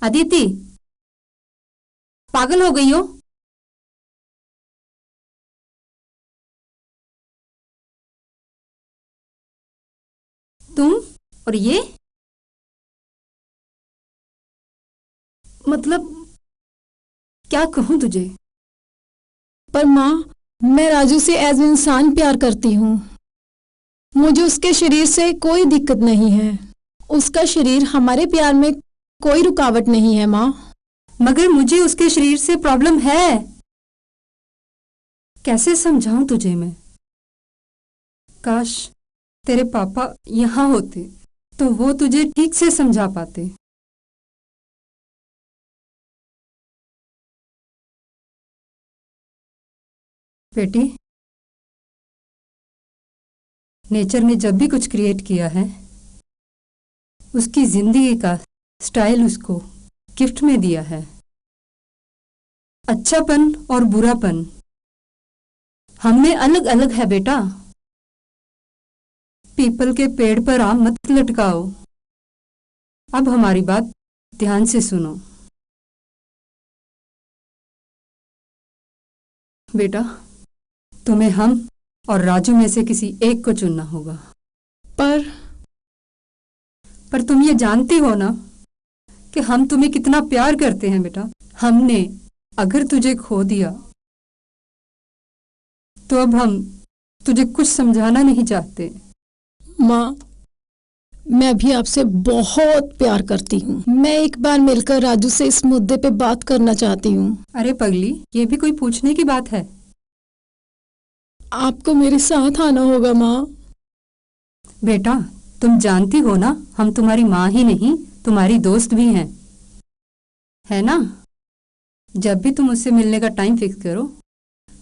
अदिति, पागल हो गई हो? तुम और ये मतलब क्या कहूं तुझे। पर माँ, मैं राजू से एज इंसान प्यार करती हूँ। मुझे उसके शरीर से कोई दिक्कत नहीं है। उसका शरीर हमारे प्यार में कोई रुकावट नहीं है माँ। मगर मुझे उसके शरीर से प्रॉब्लम है। कैसे समझाऊं तुझे मैं। काश तेरे पापा यहाँ होते तो वो तुझे ठीक से समझा पाते। बेटी, नेचर ने जब भी कुछ क्रिएट किया है, उसकी जिंदगी का स्टाइल उसको गिफ्ट में दिया है। अच्छापन और बुरापन हम में अलग अलग है बेटा। पीपल के पेड़ पर आम मत लटकाओ। अब हमारी बात ध्यान से सुनो। बेटा, तुम्हें हम और राजू में से किसी एक को चुनना होगा। पर तुम ये जानती हो ना कि हम तुम्हें कितना प्यार करते हैं बेटा। हमने अगर तुझे खो दिया तो अब हम तुझे कुछ समझाना नहीं चाहते। माँ, मैं भी आपसे बहुत प्यार करती हूँ। मैं एक बार मिलकर राजू से इस मुद्दे पे बात करना चाहती हूँ। अरे पगली, ये भी कोई पूछने की बात है? आपको मेरे साथ आना होगा माँ। बेटा, तुम जानती हो ना, हम तुम्हारी माँ ही नहीं तुम्हारी दोस्त भी हैं, है ना? जब भी तुम उससे मिलने का टाइम फिक्स करो।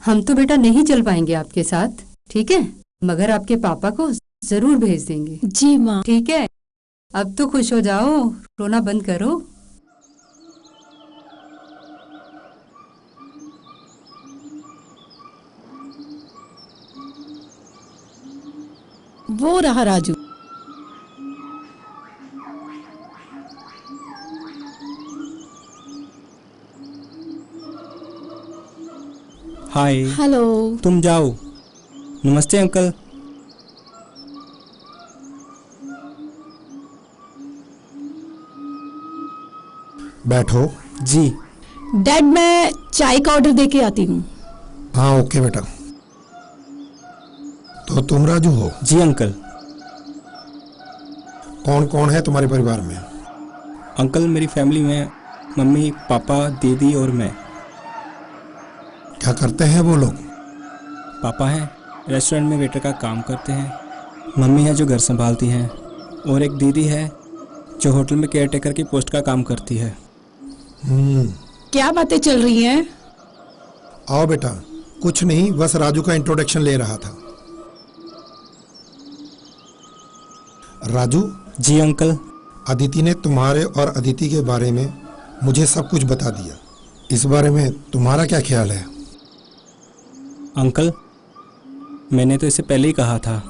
हम तो बेटा नहीं चल पाएंगे आपके साथ, ठीक है? मगर आपके पापा को जरूर भेज देंगे। जी माँ। ठीक है, अब तो खुश हो जाओ, रोना बंद करो। वो रहा राजू। हाय। हेलो। तुम जाओ। नमस्ते अंकल। बैठो। जी। डैड, मैं चाय का ऑर्डर दे के आती हूँ। हाँ ओके बेटा। तो तुम राजू हो? जी अंकल। कौन कौन है तुम्हारे परिवार में? अंकल, मेरी फैमिली में मम्मी, पापा, दीदी और मैं। क्या करते हैं वो लोग? पापा हैं, रेस्टोरेंट में वेटर का काम करते हैं। मम्मी है जो घर संभालती हैं, और एक दीदी है जो होटल में केयरटेकर की पोस्ट का काम करती है। क्या बातें चल रही हैं? आओ बेटा। कुछ नहीं, बस राजू का इंट्रोडक्शन ले रहा था। राजू। जी अंकल। अदिति ने तुम्हारे और अदिति के बारे में मुझे सब कुछ बता दिया। इस बारे में तुम्हारा क्या ख्याल है? अंकल, मैंने तो इसे पहले ही कहा था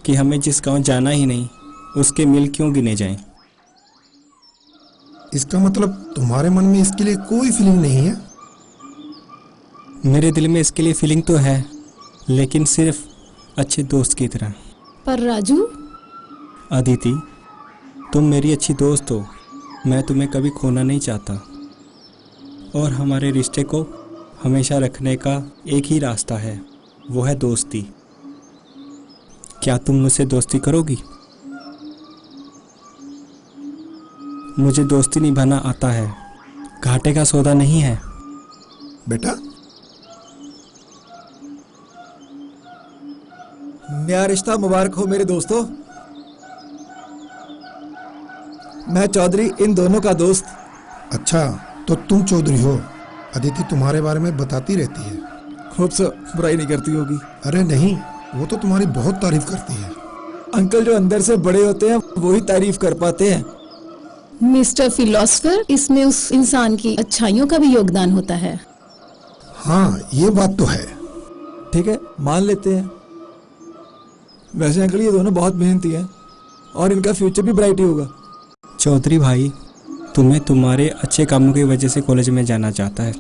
कि हमें जिस गांव जाना ही नहीं उसके मील क्यों गिने जाएं। इसका मतलब तुम्हारे मन में इसके लिए कोई फीलिंग नहीं है? मेरे दिल में इसके लिए फीलिंग तो है, लेकिन सिर्फ अच्छे दोस्त की तरह। पर राजू। अदिति, तुम मेरी अच्छी दोस्त हो। मैं तुम्हें कभी खोना नहीं चाहता, और हमारे रिश्ते को हमेशा रखने का एक ही रास्ता है, वो है दोस्ती। क्या तुम मुझसे दोस्ती करोगी? मुझे दोस्ती निभाना आता है, घाटे का सौदा नहीं है। बेटा। नया रिश्ता मुबारक हो मेरे दोस्तों। मैं चौधरी, इन दोनों का दोस्त। अच्छा, तो तुम चौधरी हो। अदिति तुम्हारे बारे में बताती रहती है। खूब से बुराई नहीं करती होगी। अरे नहीं, वो तो तुम्हारी बहुत तारीफ करती है। अंकल, जो अंदर से बड़े होते हैं वही तारीफ कर पाते हैं। मिस्टर फिलोसफर, इसमें उस इंसान की अच्छाइयों का भी योगदान होता है। हाँ, ये बात तो है। ठीक है, मान लेते हैं। वैसे अंकल, ये दोनों बहुत मेहनती हैं और इनका फ्यूचर भी ब्राइट ही होगा। चौधरी भाई, तुम्हें तुम्हारे अच्छे कामों की वजह से कॉलेज में जाना चाहता है,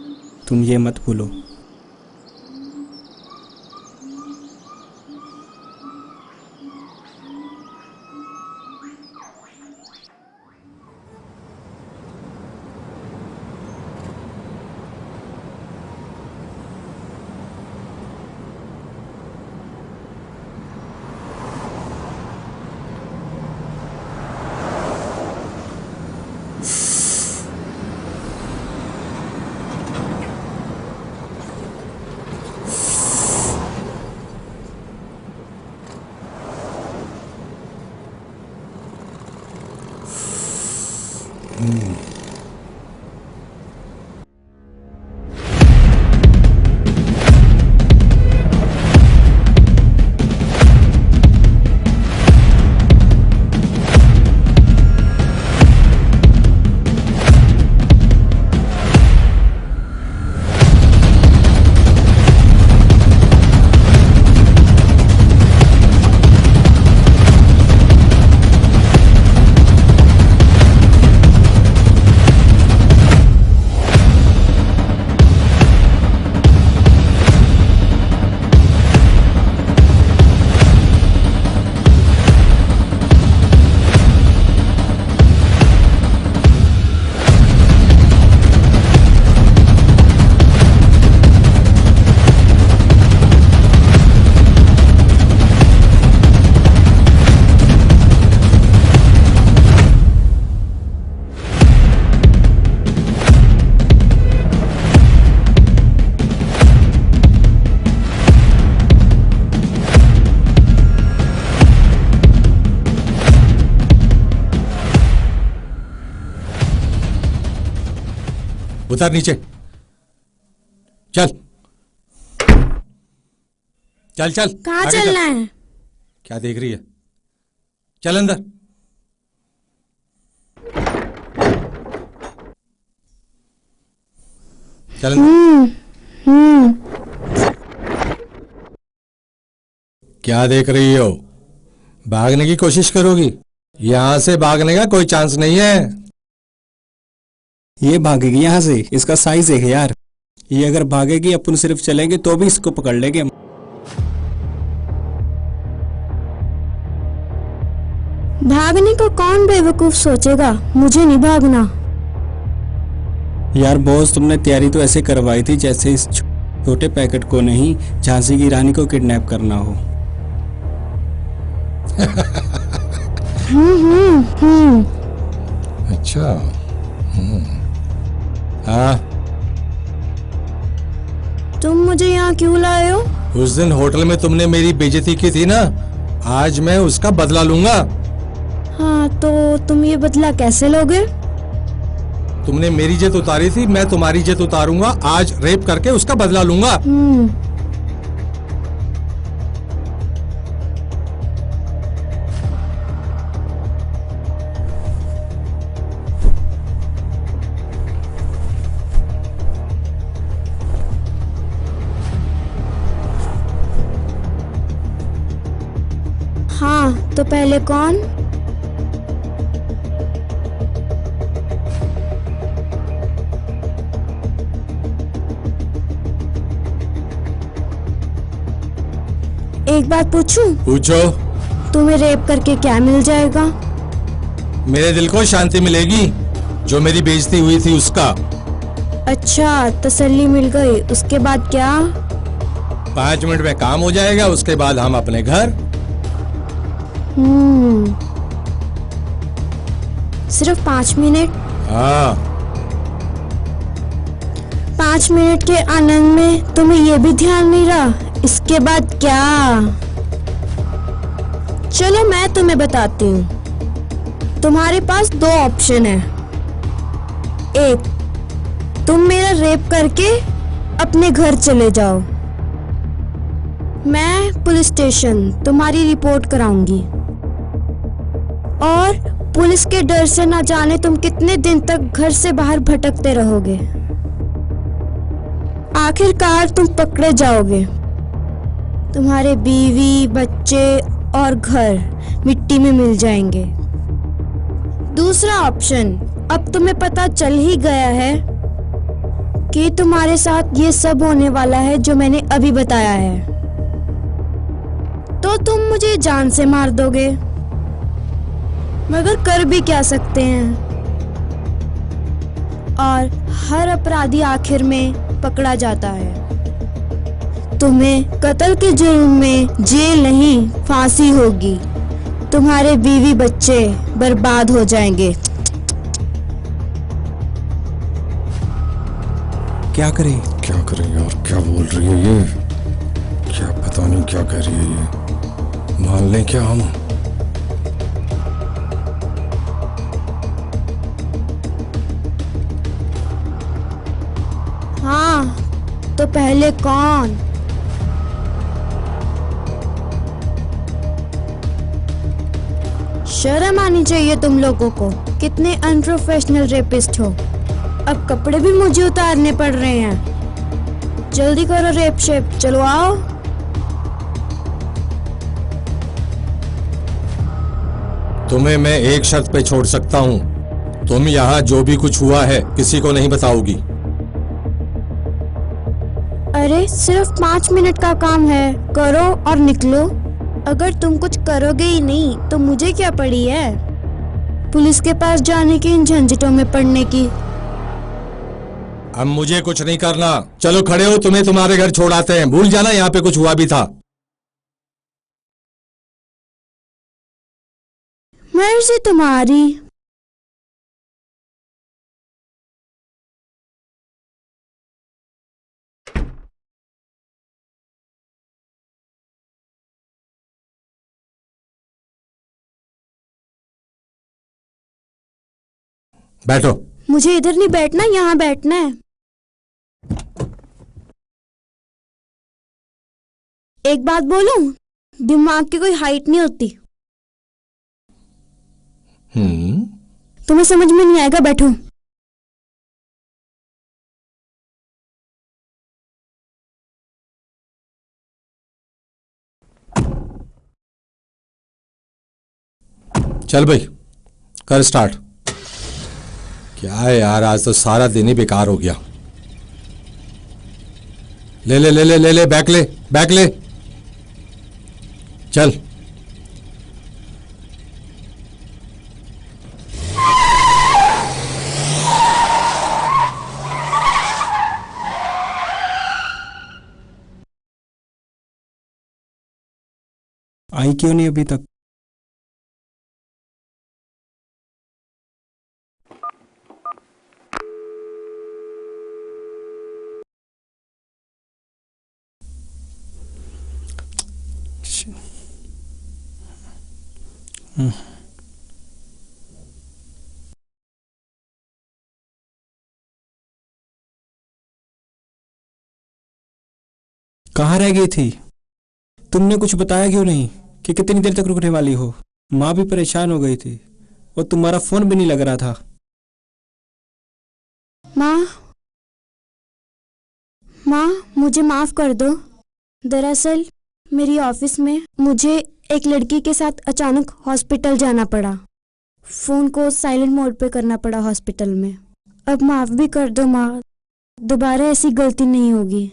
तुम ये मत भूलो। उतर नीचे। चल चल चल। कहाँ आगे चलना है? क्या देख रही है? चल अंदर। चल अंदर। क्या देख रही हो? भागने की कोशिश करोगी? यहां से भागने का कोई चांस नहीं है। ये भागेगी यहाँ से, इसका साइज है यार। ये अगर भागेगी, अपन सिर्फ चलेंगे तो भी इसको पकड़ लेंगे। भागने को कौन बेवकूफ सोचेगा? मुझे नहीं भागना। यार बॉस, तुमने तैयारी तो ऐसे करवाई थी जैसे इस छोटे पैकेट को नहीं, झांसी की रानी को किडनैप करना हो। अच्छा। हाँ, तुम मुझे यहाँ क्यों लाए हो? उस दिन होटल में तुमने मेरी बेइज्जती की थी ना, आज मैं उसका बदला लूंगा। हाँ, तो तुम ये बदला कैसे लोगे? तुमने मेरी इज्जत उतारी थी, मैं तुम्हारी इज्जत उतारूंगा। आज रेप करके उसका बदला लूंगा। हाँ, तो पहले कौन? एक बात पूछूं? पूछो। तुम्हें रेप करके क्या मिल जाएगा? मेरे दिल को शांति मिलेगी, जो मेरी बेइज्जती हुई थी उसका। अच्छा, तसल्ली मिल गई। उसके बाद क्या? 5 मिनट में काम हो जाएगा, उसके बाद हम अपने घर। सिर्फ 5 मिनट? हाँ। 5 मिनट के आनंद में तुम्हें ये भी ध्यान नहीं रहा, इसके बाद क्या? चलो मैं तुम्हें बताती हूँ। तुम्हारे पास 2 ऑप्शन है। एक, तुम मेरा रेप करके अपने घर चले जाओ। मैं पुलिस स्टेशन तुम्हारी रिपोर्ट कराऊंगी, और पुलिस के डर से ना जाने तुम कितने दिन तक घर से बाहर भटकते रहोगे। आखिरकार तुम पकड़े जाओगे। तुम्हारे बीवी, बच्चे और घर मिट्टी में मिल जाएंगे। दूसरा ऑप्शन, अब तुम्हें पता चल ही गया है कि तुम्हारे साथ ये सब होने वाला है जो मैंने अभी बताया है, तो तुम मुझे जान से मार दोगे, मगर कर भी क्या सकते हैं। और हर अपराधी आखिर में पकड़ा जाता है। तुम्हें कत्ल के जुर्म में जेल नहीं, फांसी होगी। तुम्हारे बीवी बच्चे बर्बाद हो जाएंगे। क्या करें? क्या करें यार, क्या बोल रही है ये? क्या पता नहीं क्या कह रही है ये। मान लें क्या हम? हाँ, तो पहले कौन? शर्म आनी चाहिए तुम लोगों को। कितने अनप्रोफेशनल रेपिस्ट हो। अब कपड़े भी मुझे उतारने पड़ रहे हैं। जल्दी करो रेप शेप, चलो आओ। तुम्हें मैं एक शर्त पे छोड़ सकता हूँ। तुम यहाँ जो भी कुछ हुआ है किसी को नहीं बताओगी। अरे सिर्फ 5 मिनट का काम है, करो और निकलो। अगर तुम कुछ करोगे ही नहीं तो मुझे क्या पड़ी है पुलिस के पास जाने की, इन झंझटों में पड़ने की। अब मुझे कुछ नहीं करना। चलो खड़े हो, तुम्हें तुम्हारे घर छोड़ आते हैं। भूल जाना यहाँ पे कुछ हुआ भी था। मर्जी तुम्हारी। बैठो। मुझे इधर नहीं बैठना, यहाँ बैठना है। एक बात बोलूं, दिमाग की कोई हाइट नहीं होती। तुम्हें समझ में नहीं आएगा, बैठो। चल भाई, कर स्टार्ट। क्या है यार, आज तो सारा दिन ही बेकार हो गया। ले ले ले ले ले ले, बैक ले, बैक ले, चल। आई क्यों नहीं अभी तक? कहाँ रह गई थी? तुमने कुछ बताया क्यों नहीं कि कितनी देर तक रुकने वाली हो? माँ भी परेशान हो गई थी और तुम्हारा फोन भी नहीं लग रहा था। माँ, मुझे माफ कर दो। दरअसल मेरी ऑफिस में मुझे एक लड़की के साथ अचानक हॉस्पिटल जाना पड़ा। फोन को साइलेंट मोड पे करना पड़ा हॉस्पिटल में। अब माफ भी कर दो माँ, दोबारा ऐसी गलती नहीं होगी।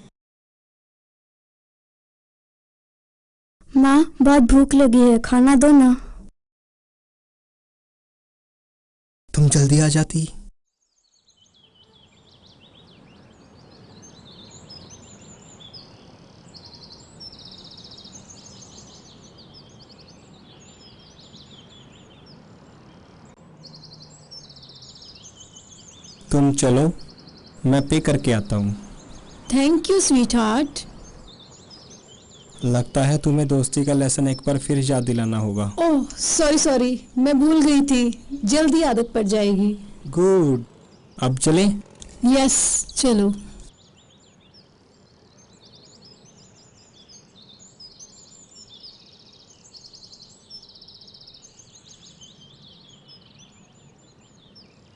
माँ, बहुत भूख लगी है, खाना दो ना। तुम जल्दी आ जाती। तुम चलो, मैं पे करके आता हूँ। Thank you sweet heart. लगता है तुम्हें दोस्ती का लेसन एक बार फिर याद दिलाना होगा। ओह सॉरी सॉरी, मैं भूल गई थी। जल्दी आदत पड़ जाएगी। गुड, अब चलें? यस चलो।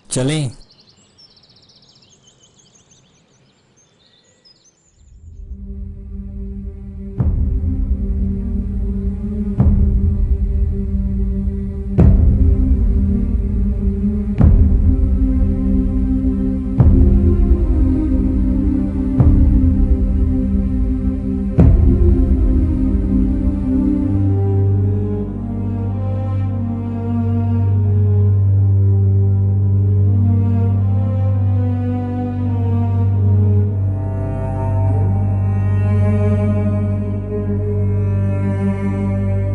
चलें। है।